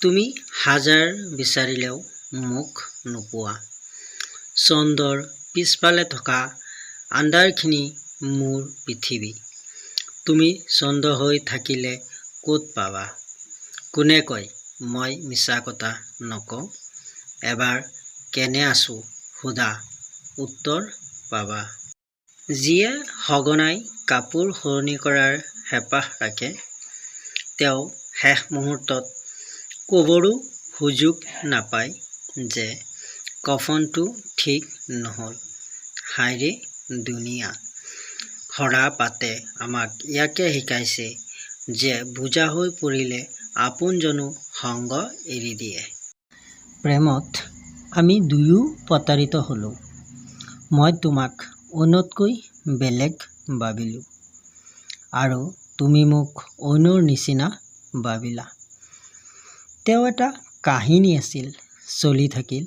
তুমি হাজাৰ বিচাৰিলেও মোক নোপোৱা। চন্দ্ৰৰ পিছফালে থকা আন্ধাৰখিনি মোৰ পৃথিৱী। তুমি চন্দ্ৰ হৈ থাকিলে ক'ত পাবা? কোনে কয় মই মিছা কথা নকওঁ? এবাৰ কেনে আছো সোধা, উত্তৰ পাবা। যিয়ে সঘনাই কাপোৰ সলনি কৰাৰ হেঁপাহ ৰাখে, তেওঁ শেষ মুহূৰ্তত ক'বৰো সুযোগ নাপায় যে কফনটো ঠিক নহ'ল। হায়ৰে দুনিয়া। সৰা পাতে আমাক ইয়াকে শিকাইছে যে বোজা হৈ পৰিলে আপোনজনো সংগ এৰি দিয়ে। প্ৰেমত আমি দুয়ো প্ৰতাৰিত হ'লোঁ। মই তোমাক অন্যতকৈ বেলেগ ভাবিলোঁ আৰু তুমি মোক অন্যৰ নিচিনা ভাবিলা। তেওঁ এটা কাহিনী আছিল, চলি থাকিল।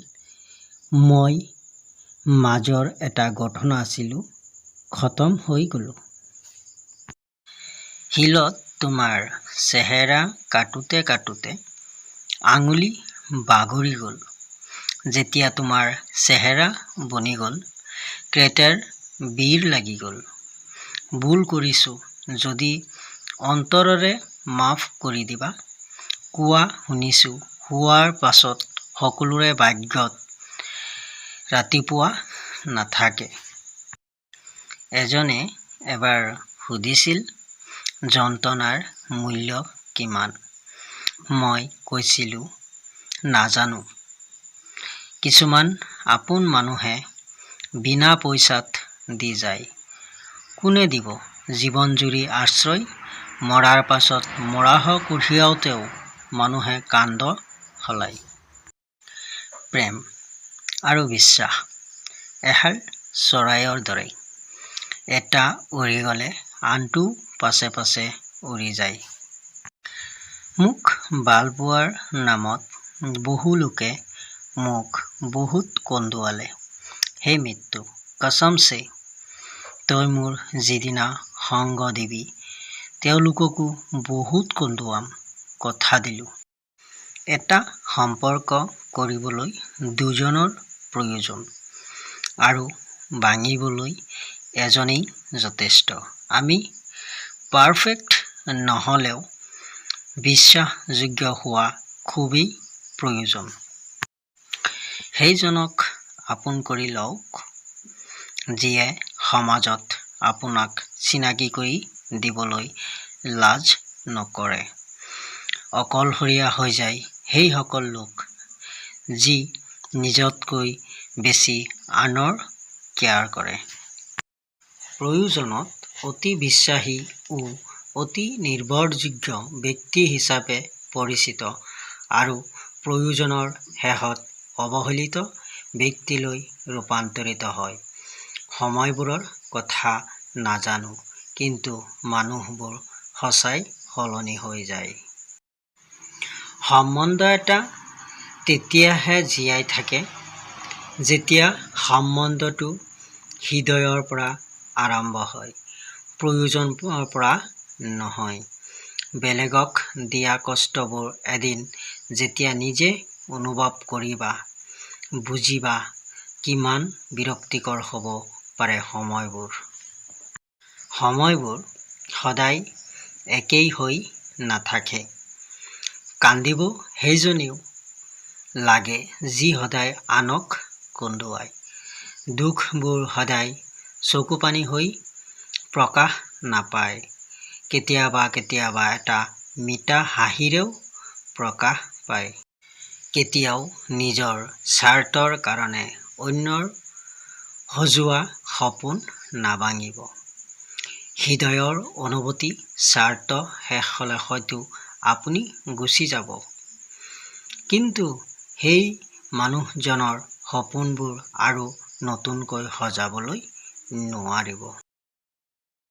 মই মাজৰ এটা ঘটনা আছিলোঁ, খতম হৈ গ'লোঁ। শিলত তোমাৰ চেহেৰা কাটোতে কাটোতে আঙুলি বাগৰি গ'ল। যেতিয়া তোমাৰ চেহেৰা বনি গ'ল, ক্ৰেটেৰ বীৰ লাগি গ'ল। ভুল কৰিছোঁ যদি অন্তৰেৰে মাফ কৰি দিবা। কোৱা শুনিছোঁ শোৱাৰ পাছত সকলোৰে ভাগ্যত ৰাতিপুৱা নাথাকে। এজনে এবাৰ সুধিছিল যন্ত্ৰণাৰ মূল্য কিমান? মই কৈছিলোঁ নাজানো। কিছুমান আপোন মানুহে বিনা পইচাত দি যায়। কোনে দিব জীৱনজুৰি আশ্ৰয়? মৰাৰ পাছত মৰাশ কঢ়িয়াওতেও মানুহে কাণ্ড সলায়। প্ৰেম আৰু বিশ্বাস এহাল চৰাইৰ দৰে। এটা উৰি গ'লে আনটো পাছে পাছে উৰি যায়। মোক ভাল পোৱাৰ নামত বহু লোকে মোক বহুত কন্দুৱালে। হে মৃত্যু, কছমছে তই মোৰ যিদিনা সংগ দিবি তেওঁলোককো বহুত কন্দুৱাম, কথা দিলোঁ। এটা সম্পৰ্ক কৰিবলৈ দুজনৰ প্ৰয়োজন আৰু ভাঙিবলৈ এজনেই যথেষ্ট। আমি পাৰফেক্ট নহ'লেও বিশ্বাসযোগ্য হোৱা খুবেই প্ৰয়োজন। সেইজনক আপোন কৰি লওক যিয়ে সমাজত আপোনাক চিনাকি কৰি দিবলৈ লাজ নকৰে। অকলশৰীয়া হৈ যায় সেইসকল লোক যি নিজতকৈ বেছি আনৰ কেয়াৰ কৰে। প্ৰয়োজনত অতি বিশ্বাসী ও অতি নিৰ্ভৰযোগ্য ব্যক্তি হিচাপে পৰিচিত আৰু প্ৰয়োজনৰ শেষত অৱহেলিত ব্যক্তিলৈ ৰূপান্তৰিত হয়। সময়বোৰৰ কথা নাজানো, কিন্তু মানুহবোৰ সঁচাই সলনি হৈ যায়। সম্বন্ধ এটা তেতিয়াহে জীয়াই থাকে যেতিয়া সম্বন্ধটো হৃদয়ৰ পৰা আৰম্ভ হয়, প্ৰয়োজনৰ পৰা নহয়। বেলেগক দিয়া কষ্টবোৰ এদিন যেতিয়া নিজে অনুভৱ কৰিবা, বুজিবা কিমান বিৰক্তিকৰ হ'ব পাৰে সময়বোৰ। সময়বোৰ সদায় একেই হৈ নাথাকে। কান্দিব সেইজনেও লাগে যি সদায় আনক কন্দুৱায়। দুখবোৰ সদায় চকুপানী হৈ প্ৰকাশ নাপায়। কেতিয়াবা কেতিয়াবা এটা মিঠা হাঁহিৰেও প্ৰকাশ পায়। কেতিয়াও নিজৰ স্বাৰ্থৰ কাৰণে অন্যৰ সজোৱা সপোন নাভাঙিব। হৃদয়ৰ অনুভূতি স্বাৰ্থ শেষ হ'লে হয়তো আপুনি গুচি যাব, কিন্তু সেই মানুহজনৰ সপোনবোৰ আৰু নতুনকৈ সজাবলৈ নোৱাৰিব।